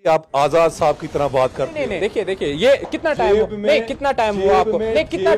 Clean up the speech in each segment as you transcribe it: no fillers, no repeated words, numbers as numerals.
आप आजाद साहब की तरह बात करते हैं। नहीं, देखिए ये कितना टाइम नहीं, कितना टाइम हुआ आपको? नहीं, कितना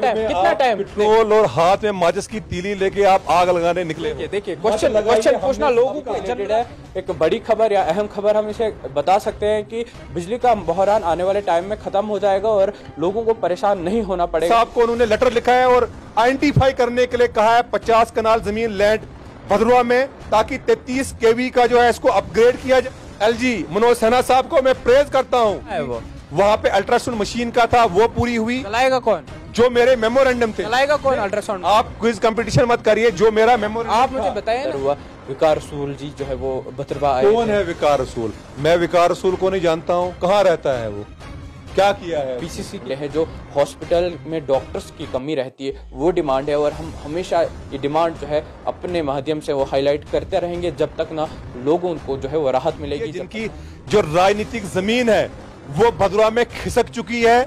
टाइम पेट्रोल और हाथ में माचिस की तीली लेके आप आग लगाने निकले। देखिए क्वेश्चन पूछना लोगों को रिलेटेड है। एक बड़ी खबर या अहम खबर हम इसे बता सकते हैं कि बिजली का बहरान आने वाले टाइम में खत्म हो जाएगा और लोगों को परेशान नहीं होना पड़ेगा। साहब को उन्होंने लेटर लिखा है और आइडेंटिफाई करने के लिए कहा है 50 कनाल जमीन लैंड भदरवा में, ताकि 33 केवी का जो है इसको अपग्रेड किया जाए। एलजी मनोज सिन्हा साहब को मैं प्रेज करता हूँ। वहाँ पे अल्ट्रासाउंड मशीन का था, वो पूरी हुई। चलाएगा कौन? जो मेरे मेमोरेंडम थे। चलाएगा कौन अल्ट्रासाउंड? आप क्विज कंपटीशन मत करिए, जो मेरा मेमोरेंडम आप मुझे बताइए ना। विकार रसूल जी जो है वो भदरवा आए। कौन है विकार रसूल? मैं विकार रसूल को नहीं जानता हूँ। कहाँ रहता है वो, क्या किया है? पीसीसी है जो हॉस्पिटल में डॉक्टर्स की कमी रहती है, वो डिमांड है और हम हमेशा ये डिमांड जो है अपने माध्यम से वो हाईलाइट करते रहेंगे जब तक ना लोगों को जो है वो राहत मिलेगी। जिनकी जो राजनीतिक जमीन है वो भदरवा में खिसक चुकी है।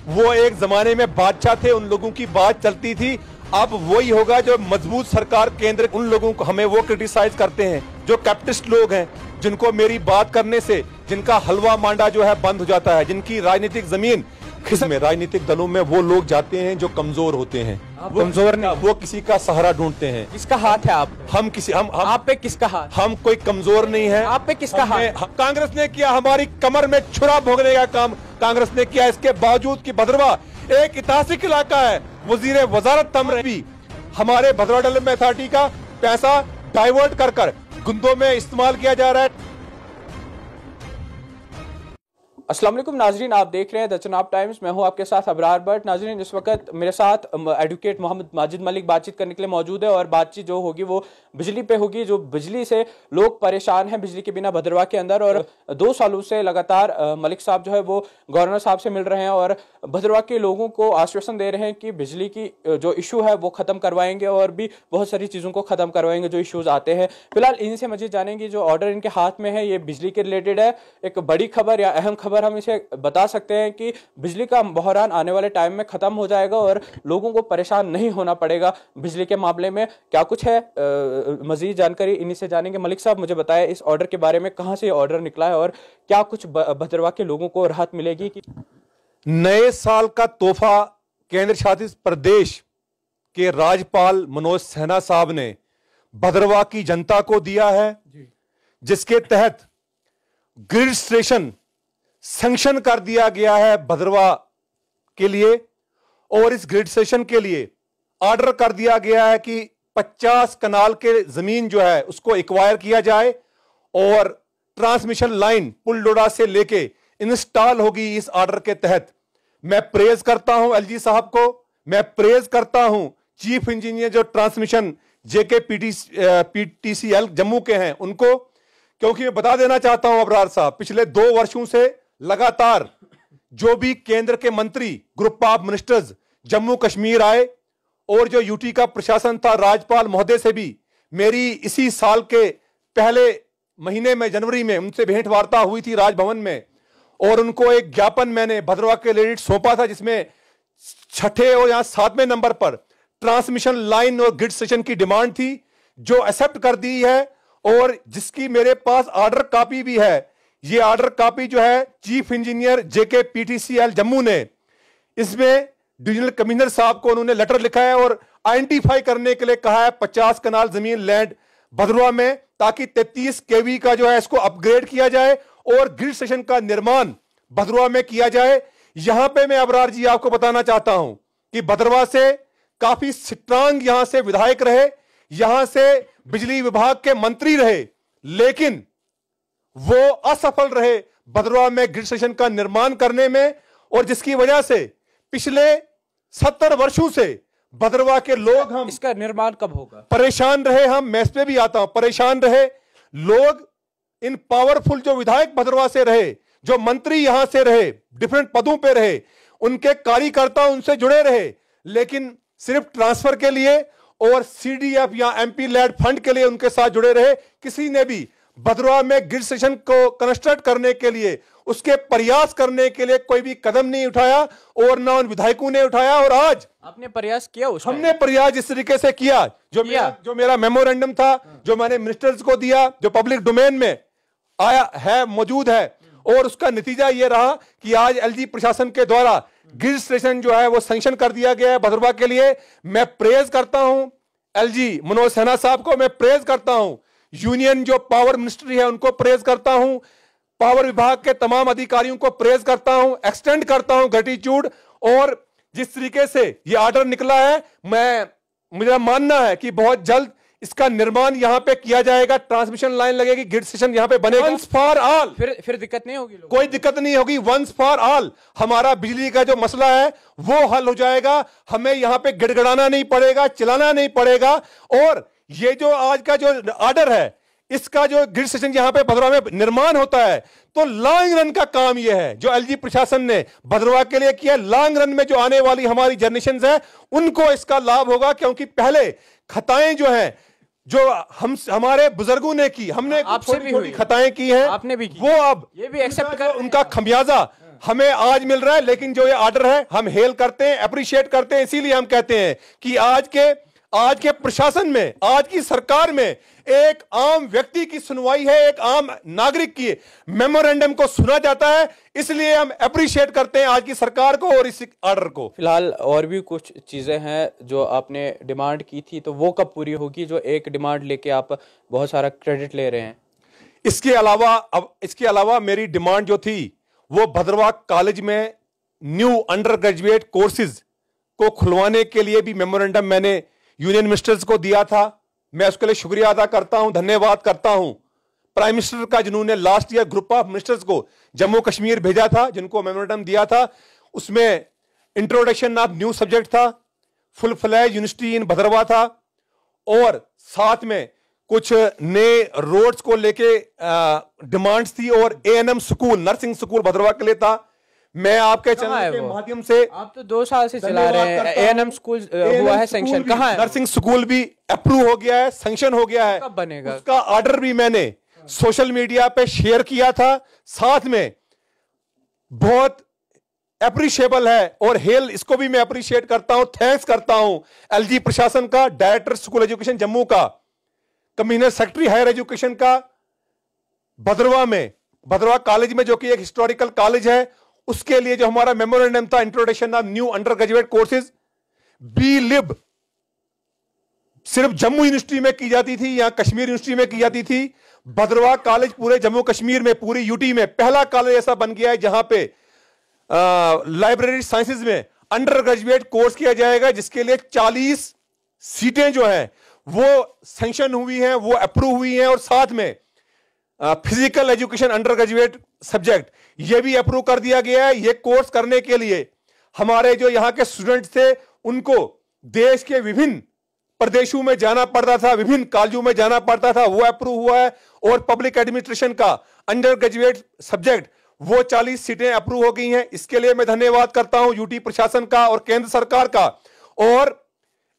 वो एक जमाने में बादशाह थे, उन लोगों की बात चलती थी। अब वही होगा जो मजबूत सरकार केंद्र, उन लोगों को हमें वो क्रिटिसाइज करते हैं जो कैपिटलिस्ट लोग हैं, जिनको मेरी बात करने से जिनका हलवा मांडा जो है बंद हो जाता है, जिनकी राजनीतिक जमीन में राजनीतिक दलों में वो लोग जाते हैं जो कमजोर होते हैं। कमजोर नहीं, वो किसी का सहारा ढूंढते हैं। किसका हाथ है आप? हम आप पे किसका हाथ? हम कोई कमजोर नहीं है। आप पे किसका हाथ? कांग्रेस ने किया, हमारी कमर में छुरा भोगने का काम कांग्रेस ने किया। इसके बावजूद कि भदरवा एक ऐतिहासिक इलाका है, वजीर वजारत तमर भी हमारे भदरवा डेवलपमेंट अथॉरिटी का पैसा डाइवर्ट कर गुंदों में इस्तेमाल किया जा रहा है। अस्सलाम वालेकुम नाजरीन, आप देख रहे हैं द चुनाव टाइम्स। मैं हूं आपके साथ अबरार भट्ट। नाजरीन, इस वक्त मेरे साथ एडवोकेट मोहम्मद माजिद मलिक बातचीत करने के लिए मौजूद है और बातचीत जो होगी वो बिजली पे होगी। जो बिजली से लोग परेशान हैं, बिजली के बिना भदरवा के अंदर, और 2 सालों से लगातार मलिक साहब जो है वो गवर्नर साहब से मिल रहे हैं और भदरवा के लोगों को आश्वासन दे रहे हैं कि बिजली की जो इशू है वो खत्म करवाएंगे और भी बहुत सारी चीज़ों को खत्म करवाएंगे जो इशूज आते हैं। फिलहाल इनसे मजीद जानेंगे जो ऑर्डर इनके हाथ में है ये बिजली के रिलेटेड है। एक बड़ी खबर या अहम खबर हम इसे बता सकते हैं कि बिजली का बहरान आने वाले टाइम में खत्म हो जाएगा और लोगों को परेशान नहीं होना पड़ेगा बिजली के मामले में। क्या कुछ है मजीद जानकारी इन्हीं से जानेंगे। मलिक साहब, मुझे बताएं इस ऑर्डर के बारे में, कहां से ये ऑर्डर निकला है और क्या कुछ भदरवा के लोगों को राहत मिलेगी? कि नए साल का तोहफा केंद्र शासित प्रदेश के राज्यपाल मनोज सिन्हा साहब ने भदरवा की जनता को दिया है, जिसके तहत ग्रिड स्टेशन सैंक्शन कर दिया गया है भदरवा के लिए। और इस ग्रिड स्टेशन के लिए ऑर्डर कर दिया गया है कि 50 कनाल के जमीन जो है उसको एक्वायर किया जाए और ट्रांसमिशन लाइन पुल डोडा से लेके इंस्टॉल होगी इस ऑर्डर के तहत। मैं प्रेज करता हूं एलजी साहब को, मैं प्रेज करता हूं चीफ इंजीनियर जो ट्रांसमिशन जेके पीटीसीएल जम्मू के हैं उनको, क्योंकि मैं बता देना चाहता हूं अबरार साहब, पिछले 2 वर्षों से लगातार जो भी केंद्र के मंत्री group of ministers Jammu Kashmir आए और जो यूटी का प्रशासन था राज्यपाल महोदय से भी मेरी इसी साल के पहले महीने में जनवरी में उनसे भेंट वार्ता हुई थी राजभवन में, और उनको एक ज्ञापन मैंने भदरवा के लिए सौंपा था जिसमें 6ठे और या 7वें नंबर पर ट्रांसमिशन लाइन और ग्रिड स्टेशन की डिमांड थी, जो एक्सेप्ट कर दी है और जिसकी मेरे पास ऑर्डर कॉपी भी है। ये ऑर्डर कॉपी जो है चीफ इंजीनियर जेके पीटीसीएल जम्मू ने, इसमें डिविजनल कमिश्नर साहब को उन्होंने लेटर लिखा है और आइडेंटिफाई करने के लिए कहा है 50 कनाल जमीन लैंड भदरवा में, ताकि 33 केवी का जो है इसको अपग्रेड किया जाए और ग्रिड स्टेशन का निर्माण भदरवा में किया जाए। यहां पे मैं अबरार जी आपको बताना चाहता हूं कि भदरवा से काफी स्ट्रांग यहां से विधायक रहे, यहां से बिजली विभाग के मंत्री रहे, लेकिन वो असफल रहे भदरवा में ग्रिड स्टेशन का निर्माण करने में, और जिसकी वजह से पिछले 70 वर्षों से भदरवा के लोग, हम इसका निर्माण कब होगा, परेशान रहे। मैं इस पे भी आता हूं, परेशान रहे लोग। इन पावरफुल जो विधायक भदरवा से रहे, जो मंत्री यहां से रहे, डिफरेंट पदों पे रहे, उनके कार्यकर्ता उनसे जुड़े रहे, लेकिन सिर्फ ट्रांसफर के लिए और सीडीएफ या एमपी लैड फंड के लिए उनके साथ जुड़े रहे। किसी ने भी भदरवा में ग्रिड स्टेशन को कंस्ट्रक्ट करने के लिए, उसके प्रयास करने के लिए कोई भी कदम नहीं उठाया और ना उन विधायकों ने उठाया। और आज आपने प्रयास किया, हमने प्रयास इस तरीके से किया, जो मेरा मेमोरेंडम था, जो मैंने मिनिस्टर्स को दिया, जो पब्लिक डोमेन में आया है, मौजूद है, और उसका नतीजा यह रहा कि आज एलजी प्रशासन के द्वारा ग्रिड स्टेशन जो है वो सैंक्शन कर दिया गया है भदरवा के लिए। मैं प्रेज करता हूं एलजी मनोज सिन्हा साहब को, मैं प्रेज करता हूं यूनियन जो पावर मिनिस्ट्री है उनको प्रेज करता हूं, पावर विभाग के तमाम अधिकारियों को प्रेज करता हूं, एक्सटेंड करता हूं ग्रेटिट्यूड। और जिस तरीके से ये ऑर्डर निकला है, मुझे मानना है कि बहुत जल्द इसका निर्माण यहां पे किया जाएगा, ट्रांसमिशन लाइन लगेगी, ग्रिड स्टेशन यहां पे बनेगा। वंस फॉर ऑल, फिर दिक्कत नहीं होगी, कोई दिक्कत नहीं होगी। वंस फॉर ऑल हमारा बिजली का जो मसला है वो हल हो जाएगा, हमें यहां पे गिड़गिड़ाना नहीं पड़ेगा, चलाना नहीं पड़ेगा। और ये जो आज का जो ऑर्डर है, इसका जो ग्रिड स्टेशन यहां पे भदरवा में निर्माण होता है, तो लॉन्ग रन का काम यह है जो एलजी प्रशासन ने भदरवा के लिए किया। लॉन्ग रन में जो आने वाली हमारी जनरेशन है उनको इसका लाभ होगा, क्योंकि पहले खताएं जो हैं जो हमारे बुजुर्गों ने की, हमने छोटी छोटी खताएं की हैं, आपने भी की, वो अब ये भी एक्सेप्ट कर, उनका खमियाजा हमें आज मिल रहा है। लेकिन जो ये ऑर्डर है हम हेल करते हैं, अप्रिशिएट करते हैं। इसीलिए हम कहते हैं कि आज के प्रशासन में, आज की सरकार में एक आम व्यक्ति की सुनवाई है, एक आम नागरिक की मेमोरेंडम को सुना जाता है। इसलिए हम अप्रिशिएट करते हैं आज की सरकार को और इस ऑर्डर को। फिलहाल और भी कुछ चीजें हैं जो आपने डिमांड की थी, तो वो कब पूरी होगी? जो एक डिमांड लेके आप बहुत सारा क्रेडिट ले रहे हैं। इसके अलावा मेरी डिमांड जो थी वो भदरवा कॉलेज में न्यू अंडर ग्रेजुएट कोर्सेज को खुलवाने के लिए भी मेमोरेंडम मैंने यूनियन मिनिस्टर्स को दिया था। मैं उसके लिए शुक्रिया अदा करता हूं, धन्यवाद करता हूं प्राइम मिनिस्टर का, जिन्होंने last year group of ministers को जम्मू कश्मीर भेजा था, जिनको मेमोरेंडम दिया था। उसमें इंट्रोडक्शन ऑफ न्यू सब्जेक्ट था, फुल फ्लैज यूनिवर्सिटी इन भदरवा था, और साथ में कुछ नए रोड्स को लेके डिमांड्स थी, और ANM school, nursing school Bhaderwah के लिए था। मैं आपके चैनल के माध्यम से, आप तो 2 साल से चला रहे हैं, एएनएम स्कूल हुआ है सैंक्शन, कहां है? नर्सिंग स्कूल भी अप्रूव हो गया है, सैंक्शन हो गया है, कब बनेगा? उसका ऑर्डर भी मैंने सोशल मीडिया पे शेयर किया था। साथ में बहुत अप्रिशिएबल है, और हेल इसको भी मैं अप्रिशिएट करता हूं, थैंक्स करता हूं एलजी प्रशासन का, डायरेक्टर स्कूल एजुकेशन जम्मू का, कमिश्नर सेक्रेटरी हायर एजुकेशन का, भदरवा कॉलेज में जो कि एक हिस्टोरिकल कॉलेज है, उसके लिए जो हमारा मेमोरेंडम था, introduction of new undergraduate courses. B Lib सिर्फ जम्मू यूनिवर्सिटी में की जाती थी या कश्मीर यूनिवर्सिटी में की जाती थी। भदरवा कॉलेज पूरे जम्मू कश्मीर में, पूरी यूटी में पहला कॉलेज ऐसा बन गया है जहां पे लाइब्रेरी साइंसेज में अंडर ग्रेजुएट कोर्स किया जाएगा, जिसके लिए 40 सीटें जो हैं वो सैंक्शन हुई हैं, वो अप्रूव हुई हैं। और साथ में physical education under graduate subject ये भी अप्रूव कर दिया गया है। ये कोर्स करने के लिए हमारे जो यहाँ के स्टूडेंट्स थे उनको देश के विभिन्न प्रदेशों में जाना पड़ता था, विभिन्न कॉलेजों में जाना पड़ता था, वो अप्रूव हुआ है। और पब्लिक एडमिनिस्ट्रेशन का अंडर ग्रेजुएट सब्जेक्ट वो 40 सीटें अप्रूव हो गई हैं। इसके लिए मैं धन्यवाद करता हूं यूटी प्रशासन का और केंद्र सरकार का। और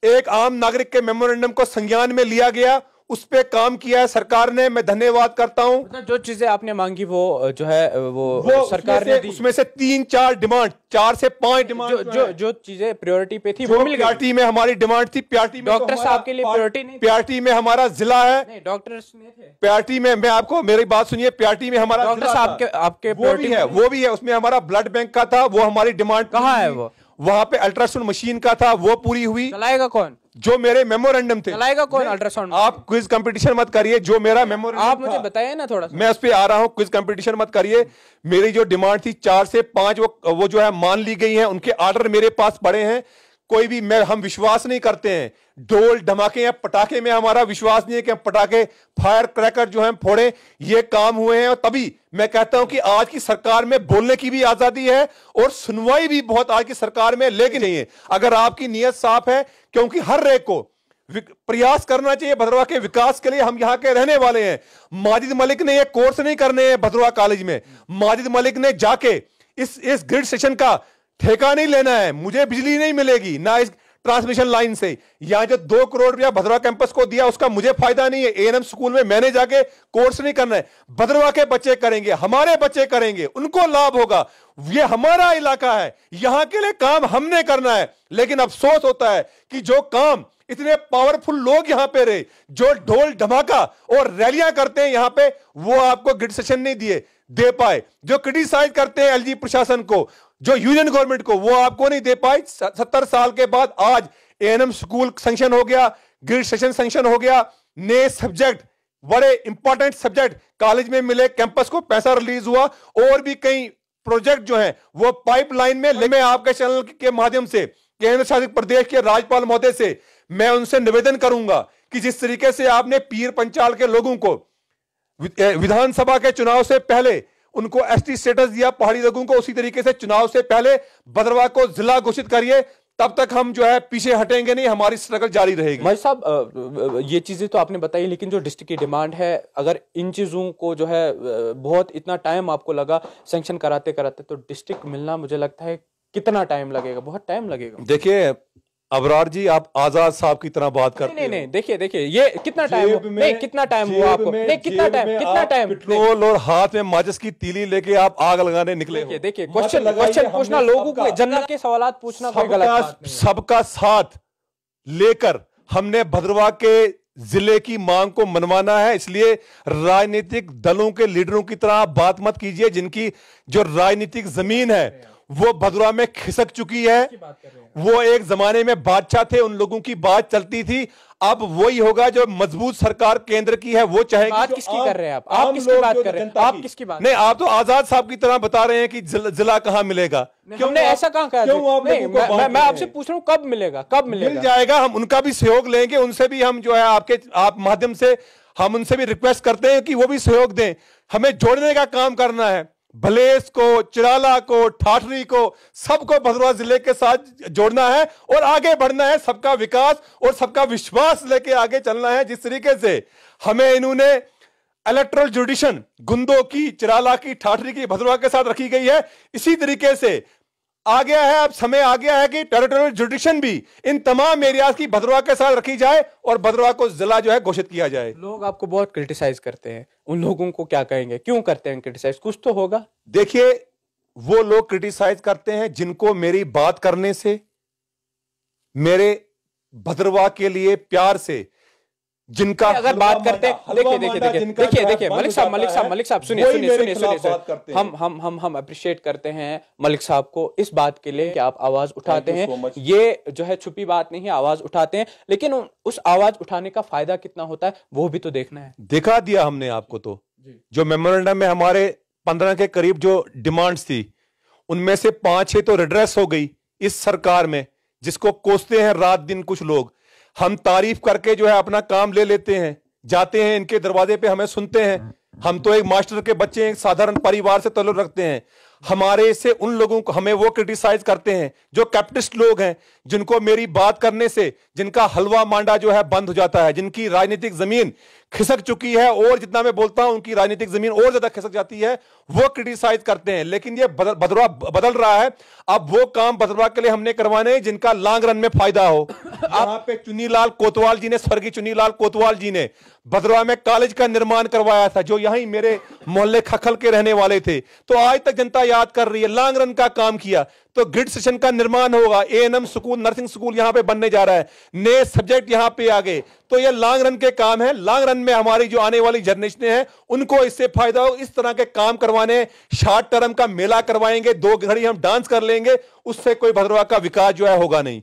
एक आम नागरिक के मेमोरेंडम को संज्ञान में लिया गया, उस पे काम किया है सरकार ने, मैं धन्यवाद करता हूं। मतलब जो चीजें आपने मांगी वो जो है वो सरकार ने दी। उसमें से 3-4 डिमांड, 4 से 5 डिमांड जो चीजें प्रायोरिटी पे थी वो मिल गई। प्याटी में हमारी डिमांड थी, प्याटी में डॉक्टर साहब के लिए प्रायोरिटी नहीं, प्याटी में हमारा जिला है, नहीं डॉक्टर्स नहीं थे प्याटी में। मैं आपको मेरी बात सुनिए, प्याटी में हमारा डॉक्टर साहब के आपके वो भी है, उसमें हमारा ब्लड बैंक का था, वो हमारी डिमांड कहाँ है? वो वहां पे अल्ट्रासाउंड मशीन का था, वो पूरी हुई। चलाएगा कौन? जो मेरे मेमोरेंडम थे। चलाएगा कौन अल्ट्रासाउंड? आप क्विज कंपटीशन मत करिए, जो मेरा मेमोरेंडम आप मुझे बताइए ना थोड़ा सा। मैं उस पे आ रहा हूं, क्विज कंपटीशन मत करिए। मेरी जो डिमांड थी 4 से 5 वो जो है मान ली गई है, उनके ऑर्डर मेरे पास पड़े हैं। कोई भी हम विश्वास नहीं करते हैं ढोल धमाके या पटाखे में, हमारा विश्वास नहीं है कि हम पटाखे फायर क्रैकर जो है फोड़े। ये काम हुए हैं, और तभी मैं कहता हूं कि आज की सरकार में बोलने की भी आजादी है और सुनवाई भी बहुत आज की सरकार में लेके चाहिए, अगर आपकी नीयत साफ है। क्योंकि हर एक को प्रयास करना चाहिए भदरवा के विकास के लिए। हम यहाँ के रहने वाले हैं। माजिद मलिक ने ये कोर्स नहीं करने हैं भदरवा कॉलेज में। माजिद मलिक ने जाके इस ग्रिड स्टेशन का ठेका नहीं लेना है। मुझे बिजली नहीं मिलेगी ना इस ट्रांसमिशन लाइन से। यहां जो 2 करोड़ रुपया भदरवा कैंपस को दिया उसका मुझे फायदा नहीं है। एएनएम स्कूल में मैंने जाके कोर्स नहीं करना है। भदरवा के बच्चे करेंगे, हमारे बच्चे करेंगे, उनको लाभ होगा। ये हमारा इलाका है, यहां के लिए काम हमने करना है। लेकिन अफसोस होता है कि जो काम इतने पावरफुल लोग यहां पे रहे, जो ढोल धमाका और रैलियां करते हैं यहां पे, वो आपको ग्रिड सेशन नहीं दिए। दे पाए। जो क्रिटिसाइज करते हैं एलजी प्रशासन को, जो यूनियन गवर्नमेंट को, वो आपको नहीं दे पाए। 70 साल के बाद आज एएनएम स्कूल सैंक्शन हो गया, ग्रिड सेशन सैंक्शन हो गया, नए सब्जेक्ट, बड़े इंपॉर्टेंट सब्जेक्ट कॉलेज में मिले, कैंपस को पैसा रिलीज हुआ, और भी कई प्रोजेक्ट जो हैं वो पाइपलाइन में। मैं आपके चैनल के माध्यम से केंद्र शासित प्रदेश के राज्यपाल महोदय से मैं उनसे निवेदन करूंगा कि जिस तरीके से आपने पीर पंचाल के लोगों को विधानसभा के चुनाव से पहले उनको एसटी स्टेटस दिया, पहाड़ी लोगों को, उसी तरीके से चुनाव से पहले भद्रवाह को जिला घोषित करिए। तब तक हम जो है पीछे हटेंगे नहीं, हमारी स्ट्रगल जारी रहेगी। भाई साहब, ये चीजें तो आपने बताई, लेकिन जो डिस्ट्रिक्ट की डिमांड है, अगर इन चीजों को जो है बहुत इतना टाइम आपको लगा सैंक्शन कराते कराते, तो डिस्ट्रिक्ट मिलना मुझे लगता है कितना टाइम लगेगा? बहुत टाइम लगेगा। देखिए अबरार जी, आप आजाद साहब की तरह बात करते हैं। नहीं, देखिए ये कितना टाइम नहीं, कितना टाइम हुआ आपको? नहीं, कितना टाइम पेट्रोल और हाथ में माचिस की तीली लेके आप आग लगाने निकले। देखिए क्वेश्चन पूछना लोगों को, जनरल के सवाल पूछना कोई गलत बात नहीं। सबका साथ लेकर हमने भद्रवाह के जिले की मांग को मनवाना है। इसलिए राजनीतिक दलों के लीडरों की तरह आप बात मत कीजिए, जिनकी जो राजनीतिक जमीन है वो भद्रवाह में खिसक चुकी है। वो एक जमाने में बादशाह थे, उन लोगों की बात चलती थी। अब वही होगा जो मजबूत सरकार केंद्र की है वो चाहेगी। बात किसकी कर रहे हैं आप किसकी बात कर रहे हैं? आप किसकी बात? नहीं, आप तो आजाद साहब की तरह बता रहे हैं कि जिला कहां मिलेगा। हमने ऐसा कहां कहा? मैं आपसे पूछ रहा हूं कब मिलेगा? मिल जाएगा। हम उनका भी सहयोग लेंगे, उनसे भी हम जो है आप माध्यम से हम उनसे भी रिक्वेस्ट करते हैं कि वो भी सहयोग दें। हमें जोड़ने का काम करना है, भलेस को, चिराला को, ठाठरी को, सबको भद्रवाह जिले के साथ जोड़ना है और आगे बढ़ना है। सबका विकास और सबका विश्वास लेके आगे चलना है। जिस तरीके से हमें इन्होंने इलेक्टोरल जुडिशन गुंदों की, चिराला की, ठाठरी की भद्रवाह के साथ रखी गई है, इसी तरीके से आ गया है, अब समय आ गया है कि टेरिटोरियल जुडिशन भी इन तमाम एरियाज की भद्रवाह के साथ रखी जाए और भद्रवाह को जिला जो है घोषित किया जाए। लोग आपको बहुत क्रिटिसाइज करते हैं, उन लोगों को क्या कहेंगे? क्यों करते हैं क्रिटिसाइज? कुछ तो होगा। देखिए, वो लोग क्रिटिसाइज करते हैं जिनको मेरी बात करने से, मेरे भद्रवाह के लिए प्यार से, जिनका अगर बात करते हैं, देखिए मलिक साहब सुनिए, हम अप्रिशिएट करते हैं मलिक साहब को इस बात के लिए कि आप आवाज उठाते हैं। ये जो है छुपी बात नहीं है, आवाज उठाते हैं, लेकिन उस आवाज उठाने का फायदा कितना होता है वो भी तो देखना है। दिखा दिया हमने आपको। तो जो मेमोरेंडम में हमारे 15 के करीब जो डिमांड्स थी, उनमें से 5-6 तो रिड्रेस हो गई इस सरकार में, जिसको कोसते हैं रात दिन कुछ लोग। हम तारीफ करके जो है अपना काम ले लेते हैं, जाते हैं इनके दरवाजे पे, हमें सुनते हैं। हम तो एक मास्टर के बच्चे, एक साधारण परिवार से ताल्लुक रखते हैं। हमारे से उन लोगों को हमें वो क्रिटिसाइज करते हैं जो कैपिटलिस्ट लोग हैं, जिनको मेरी बात करने से जिनका हलवा मांडा जो है बंद हो जाता है, जिनकी राजनीतिक जमीन खिसक चुकी है, और जितना मैं बोलता हूं उनकी राजनीतिक जमीन और ज्यादा खिसक जाती है, वो क्रिटिसाइज करते हैं। लेकिन ये भद्रवाह बदल रहा है। अब वो काम भद्रवाह के लिए हमने करवाने जिनका लॉन्ग रन में फायदा हो। यहाँ पे चुन्नीलाल कोतवाल जी ने, स्वर्गीय चुन्नीलाल कोतवाल जी ने भद्रवाह में कॉलेज का निर्माण करवाया था, जो यहीं मेरे मोहल्ले खखल के रहने वाले थे। तो आज तक जनता याद कर रही है, लॉन्ग रन का काम किया। तो ग्रिड सेशन का निर्माण होगा, एएनएम स्कूल, नर्सिंग स्कूल यहां पे बनने जा रहा है, नए सब्जेक्ट यहां पे आ गए। तो ये लॉन्ग रन के काम है। लॉन्ग रन में हमारी जो आने वाली जनरेशन है उनको इससे फायदा हो। इस तरह के काम करवाने, शॉर्ट टर्म का मेला करवाएंगे, 2 घड़ी हम डांस कर लेंगे, उससे कोई भद्रवाह का विकास जो है होगा नहीं।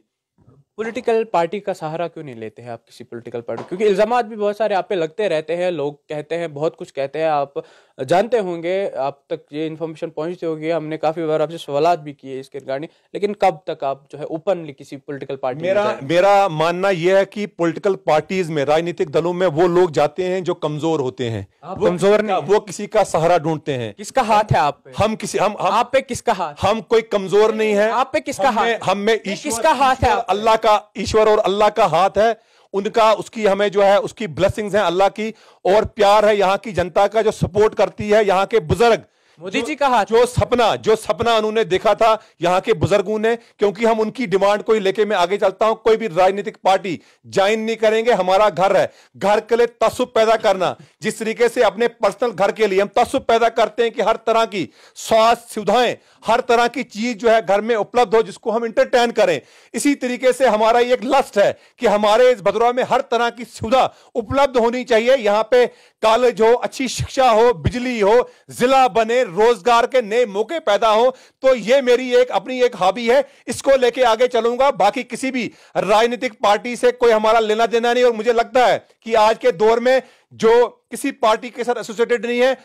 पॉलिटिकल पार्टी का सहारा क्यों नहीं लेते हैं आप किसी पॉलिटिकल पार्टी? क्योंकि इल्जामात भी बहुत सारे आप पे लगते रहते हैं, लोग कहते हैं, बहुत कुछ कहते हैं, आप जानते होंगे, आप तक ये इन्फॉर्मेशन पहुंचती होगी। हमने काफी बार आपसे सवालात भी किए इसके रिगार्डिंग, लेकिन कब तक आप जो है ओपनली किसी पॉलिटिकल पार्टी? मेरा मानना यह है कि पॉलिटिकल पार्टीज में, राजनीतिक दलों में वो लोग जाते हैं जो कमजोर होते हैं। कमजोर नहीं, वो किसी का सहारा ढूंढते हैं। किसका हाथ है आप पे? आप पे किसका हाथ? हम कोई कमजोर नहीं है। आप पे किसका हाथ? हम में किसका हाथ है? अल्लाह का, ईश्वर और अल्लाह का हाथ है। उनका, उसकी हमें जो है उसकी ब्लेसिंग्स हैं अल्लाह की, और प्यार है यहाँ की जनता का जो सपोर्ट करती है। यहाँ के बुजुर्ग मोदी जी का हाथ, जो सपना उन्होंने देखा था यहाँ के बुजुर्गों ने, क्योंकि हम उनकी डिमांड को ही लेके मैं आगे चलता हूं। कोई भी राजनीतिक पार्टी ज्वाइन नहीं करेंगे। हमारा घर है, घर के लिए तसुब पैदा करना। जिस तरीके से अपने पर्सनल घर के लिए हम तसुब पैदा करते हैं कि हर तरह की स्वास्थ्य सुविधाएं, हर तरह की चीज जो है घर में उपलब्ध हो, जिसको हम इंटरटेन करें, इसी तरीके से हमारा एक लस्ट है कि हमारे इस भदरवा में हर तरह की सुविधा उपलब्ध होनी चाहिए। यहां पे कॉलेज हो, अच्छी शिक्षा हो, बिजली हो, जिला बने, रोजगार के नए मौके पैदा हो। तो ये मेरी अपनी एक हॉबी है, इसको लेके आगे चलूंगा। बाकी किसी भी राजनीतिक पार्टी से कोई हमारा लेना देना नहीं। और मुझे लगता है कि आज के दौर में जो किसी पार्टी के साथ एसोसिएटेड नहीं है,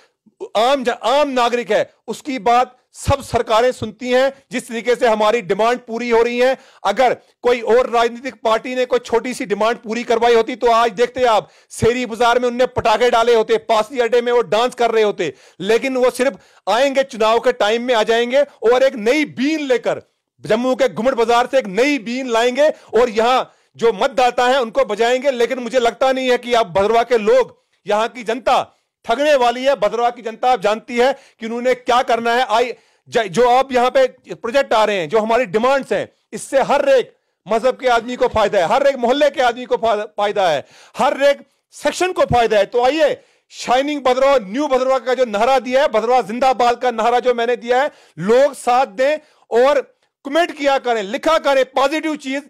आम नागरिक है, उसकी बात सब सरकारें सुनती हैं। जिस तरीके से हमारी डिमांड पूरी हो रही है, अगर कोई और राजनीतिक पार्टी ने कोई छोटी सी डिमांड पूरी करवाई होती तो आज देखते आप शेरी बाजार में उनने पटाखे डाले होते, पासी अड्डे में वो डांस कर रहे होते। लेकिन वो सिर्फ आएंगे, चुनाव के टाइम में आ जाएंगे और एक नई बीन लेकर जम्मू के घुमट बाजार से एक नई बीन लाएंगे और यहां जो मतदाता है उनको बजाएंगे। लेकिन मुझे लगता नहीं है कि आप भदरवा के लोग, यहां की जनता ठगने वाली है। भदरवा की जनता आप जानती है कि उन्होंने क्या करना है। जो आप यहां पे प्रोजेक्ट आ रहे हैं, जो हमारी डिमांड्स हैं, इससे हर एक मजहब के आदमी को फायदा है, हर एक मोहल्ले के आदमी को फायदा है, हर एक सेक्शन को फायदा है। तो आइए, शाइनिंग भदरवा, न्यू भदरवा का जो नारा दिया है, भदरवा जिंदाबाद का नारा जो मैंने दिया है, लोग साथ दें और कमेंट किया करें, लिखा करें पॉजिटिव चीज,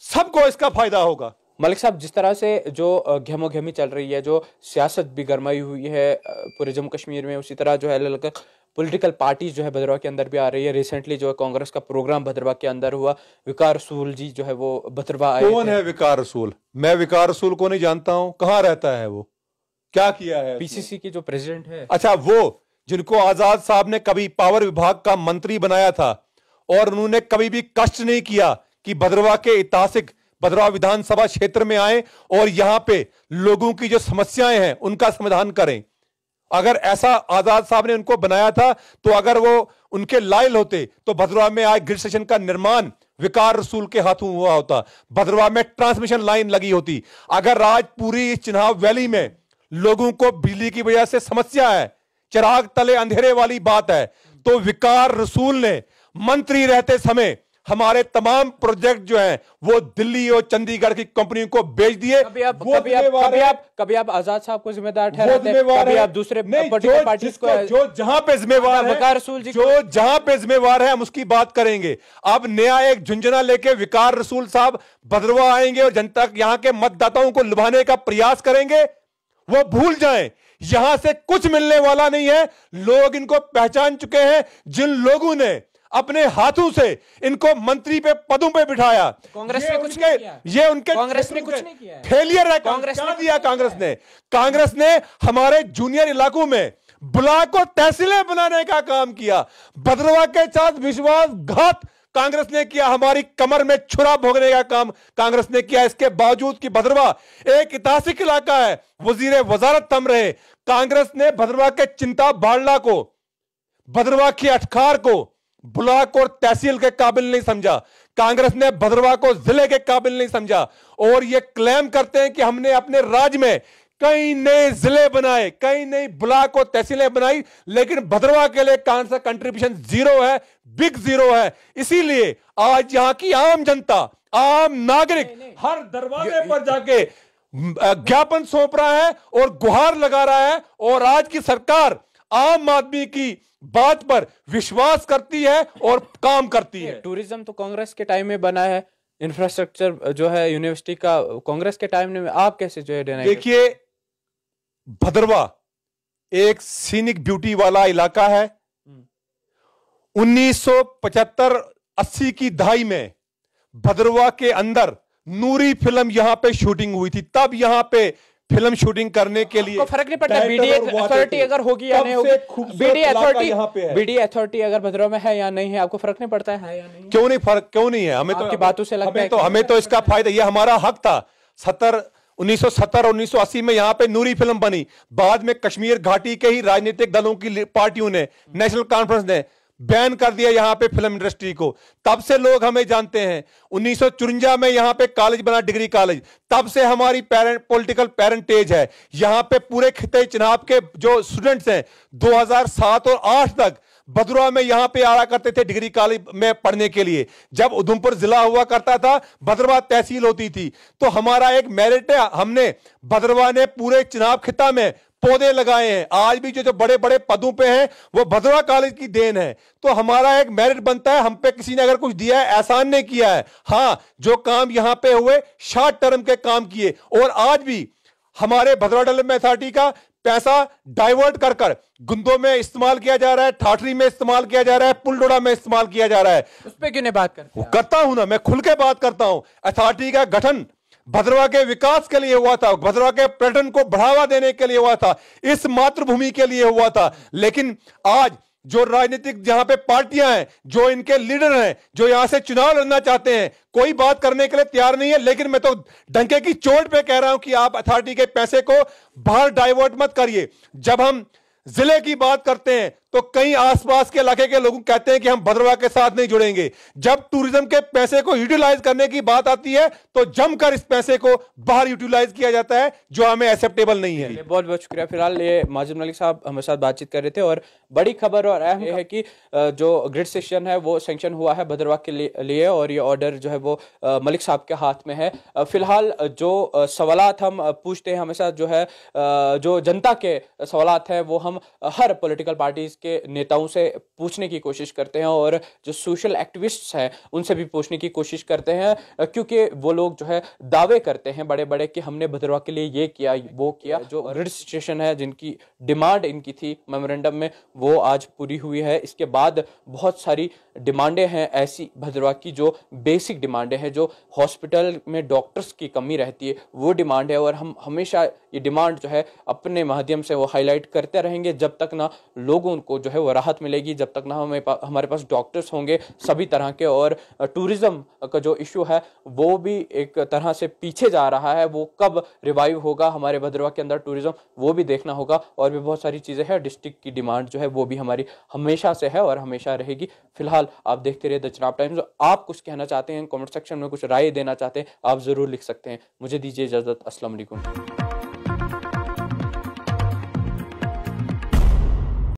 सबको इसका फायदा होगा। मलिक साहब, जिस तरह से जो घेमोघेमी चल रही है, जो सियासत भी गरमाई हुई है पूरे जम्मू कश्मीर में, उसी तरह जो है अलग पॉलिटिकल पार्टीज जो है भदरवा के अंदर भी आ रही है। रिसेंटली जो है कांग्रेस का प्रोग्राम भदरवा के अंदर हुआ, विकार रसूल जी जो है वो भदरवा आए। कौन है विकार रसूल? मैं विकार रसूल को नहीं जानता हूं। कहां रहता है वो? क्या किया है? पीसीसी की जो प्रेसिडेंट है। अच्छा, वो जिनको आजाद साहब ने कभी पावर विभाग का मंत्री बनाया था और उन्होंने कभी भी कष्ट नहीं किया कि भदरवा के ऐतिहासिक भदरवा विधानसभा क्षेत्र में आए और यहां पे लोगों की जो समस्याएं हैं उनका समाधान करें। अगर ऐसा आजाद साहब ने उनको बनाया था, तो अगर वो उनके लायल होते तो भदरवा में आज ग्रिड स्टेशन का निर्माण विकार रसूल के हाथों हुआ होता, भदरवा में ट्रांसमिशन लाइन लगी होती। अगर आज पूरी इस चिनाब वैली में लोगों को बिजली की वजह से समस्या है, चिराग तले अंधेरे वाली बात है, तो विकार रसूल ने मंत्री रहते समय हमारे तमाम प्रोजेक्ट जो हैं वो दिल्ली और चंडीगढ़ की कंपनियों को बेच दिए। कभी आप आजाद साहब को जिम्मेदार ठहराते हैं, कभी आप दूसरे पॉलिटिकल पार्टीज को। जो जहां पे जिम्मेवार है, विकार रसूल जी, जो जहां पे जिम्मेवार है, हम उसकी बात करेंगे। अब नया एक झुंझुना लेके विकार रसूल साहब भदरवा आएंगे और जनता, यहां के मतदाताओं को लुभाने का प्रयास करेंगे। वो भूल जाएं, यहां से कुछ मिलने वाला नहीं है। लोग इनको पहचान चुके हैं। जिन लोगों ने अपने हाथों से इनको मंत्री पे पदों पे बिठाया, कांग्रेस ने कुछ नहीं किया। ये उनके कांग्रेस ने कुछ नहीं किया, फेलियर है। कांग्रेस ने दिया, कांग्रेस ने हमारे जूनियर इलाकों में ब्लॉक और तहसीलें बनाने का काम किया। भदरवा के साथ विश्वासघात कांग्रेस ने किया, हमारी कमर में छुरा भोगने का काम कांग्रेस ने किया। इसके बावजूद कि भदरवा एक ऐतिहासिक इलाका है, वजीर वजारत हम रहे, कांग्रेस ने भदरवा के चिंता बाड़ला को, भदरवा की अटखार को ब्लॉक और तहसील के काबिल नहीं समझा। कांग्रेस ने भदरवा को जिले के काबिल नहीं समझा और ये क्लेम करते हैं कि हमने अपने राज्य में कई नए जिले बनाए, कई नई ब्लॉक और तहसीलें बनाई, लेकिन भदरवा के लिए कांग्रेस का कंट्रीब्यूशन जीरो है, बिग जीरो है। इसीलिए आज यहां की आम जनता, आम नागरिक हर दरवाजे पर जाके ज्ञापन सौंप रहा है और गुहार लगा रहा है। और आज की सरकार आम आदमी की बात पर विश्वास करती है और काम करती है। टूरिज्म तो कांग्रेस के टाइम में बना है, इंफ्रास्ट्रक्चर जो है यूनिवर्सिटी का कांग्रेस के टाइम में, आप कैसे जो है देखिए, भदरवा एक सीनिक ब्यूटी वाला इलाका है। 1975-80 की दहाई में भदरवा के अंदर नूरी फिल्म यहां पे शूटिंग हुई थी। तब यहां पे फिल्म शूटिंग करने के लिए फर्क नहीं पड़ता बीडी अथॉरिटी अगर होगी या नहीं होगी, बीडी अथॉरिटी अगर भदरवा में है या नहीं है, आपको फर्क नहीं पड़ता है या नहीं? क्यों नहीं फर्क, क्यों नहीं है? हमें तो बातों से लगता है हमें तो इसका फायदा, ये हमारा हक था। 1970 और 1980 में यहां पे नूरी फिल्म बनी। बाद में कश्मीर घाटी के ही राजनीतिक दलों की पार्टियों ने, नेशनल कॉन्फ्रेंस ने बैन कर दिया यहां पे फिल्म इंडस्ट्री को। तब से लोग हमें जानते हैं। 1954 में यहां पे कॉलेज बना, डिग्री कॉलेज, तब से हमारी पॉलिटिकल पेरेंटेज है। यहां पे पूरे खिते चिनाब के जो स्टूडेंट्स हैं 2007 और 8 तक भदरवा में यहां पे आया करते थे डिग्री कॉलेज में पढ़ने के लिए। जब उधमपुर जिला हुआ करता था, भदरवा तहसील होती थी। तो हमारा एक मेरिट है, हमने भदरवा ने पूरे चिनाब खिता में पौधे लगाए हैं। आज भी जो बड़े बड़े पदों पे हैं वो भदरवा कॉलेज की देन है। तो हमारा एक मेरिट बनता है, हम पे किसी ने अगर कुछ दिया है, एहसान ने किया है। हां, जो काम यहां पे हुए शॉर्ट टर्म के काम किए, और आज भी हमारे भदरवा डेवलपमेंट अथॉरिटी का पैसा डाइवर्ट कर कर गुंदों में इस्तेमाल किया जा रहा है, ठाठरी में इस्तेमाल किया जा रहा है, पुलडोड़ा में इस्तेमाल किया जा रहा है। उस पर क्यों नहीं बात करता हूं ना, मैं खुल के बात करता हूं। अथॉरिटी का गठन भदरवा के विकास के लिए हुआ था, भदरवा के पर्यटन को बढ़ावा देने के लिए हुआ था, इस मातृभूमि के लिए हुआ था। लेकिन आज जो राजनीतिक जहां पे पार्टियां हैं, जो इनके लीडर हैं, जो यहां से चुनाव लड़ना चाहते हैं, कोई बात करने के लिए तैयार नहीं है। लेकिन मैं तो डंके की चोट पे कह रहा हूं कि आप अथॉरिटी के पैसे को बाहर डाइवर्ट मत करिए। जब हम जिले की बात करते हैं तो कई आसपास के इलाके के लोग कहते हैं कि हम भदरवा के साथ नहीं जुड़ेंगे। जब टूरिज्म के पैसे को यूटिलाइज करने की बात आती है तो जमकर इस पैसे को बाहर यूटिलाइज किया जाता है, जो हमें एक्सेप्टेबल नहीं है। बहुत बहुत शुक्रिया। फिलहाल ये माजिद मलिक साहब हमारे साथ बातचीत कर रहे थे, और बड़ी खबर और अहम ये है कि जो ग्रिड सेक्शन है वो सैंक्शन हुआ है भदरवा के लिए, और ये ऑर्डर जो है वो मलिक साहब के हाथ में है। फिलहाल जो सवालात हम पूछते हैं हमेशा, जो है जो जनता के सवालात हैं वो हम हर पॉलिटिकल पार्टीज के नेताओं से पूछने की कोशिश करते हैं, और जो सोशल एक्टिविस्ट्स हैं उनसे भी पूछने की कोशिश करते हैं, क्योंकि वो लोग जो है दावे करते हैं बड़े बड़े कि हमने भदरवा के लिए ये किया वो किया। जो रजिस्ट्रेशन है, जिनकी डिमांड इनकी थी मेमोरेंडम में, वो आज पूरी हुई है। इसके बाद बहुत सारी डिमांडें हैं ऐसी भदरवा की, जो बेसिक डिमांडें हैं, जो हॉस्पिटल में डॉक्टर्स की कमी रहती है वो डिमांड है, और हम हमेशा ये डिमांड जो है अपने माध्यम से वो हाईलाइट करते रहेंगे जब तक ना लोगों को जो है वो राहत मिलेगी, जब तक ना हमारे पास डॉक्टर्स होंगे सभी तरह के। और टूरिज्म का जो इशू है वो भी एक तरह से पीछे जा रहा है, वो कब रिवाइव होगा हमारे भदरवा के अंदर टूरिज्म, वो भी देखना होगा। और भी बहुत सारी चीज़ें हैं। डिस्ट्रिक्ट की डिमांड जो है वो भी हमारी हमेशा से है और हमेशा रहेगी। फिलहाल आप देखते रहिए द चिनाब टाइम्स। आप कुछ कहना चाहते हैं कमेंट सेक्शन में, कुछ राय देना चाहते हैं, आप ज़रूर लिख सकते हैं। मुझे दीजिए इजाज़त। अस्सलाम वालेकुम।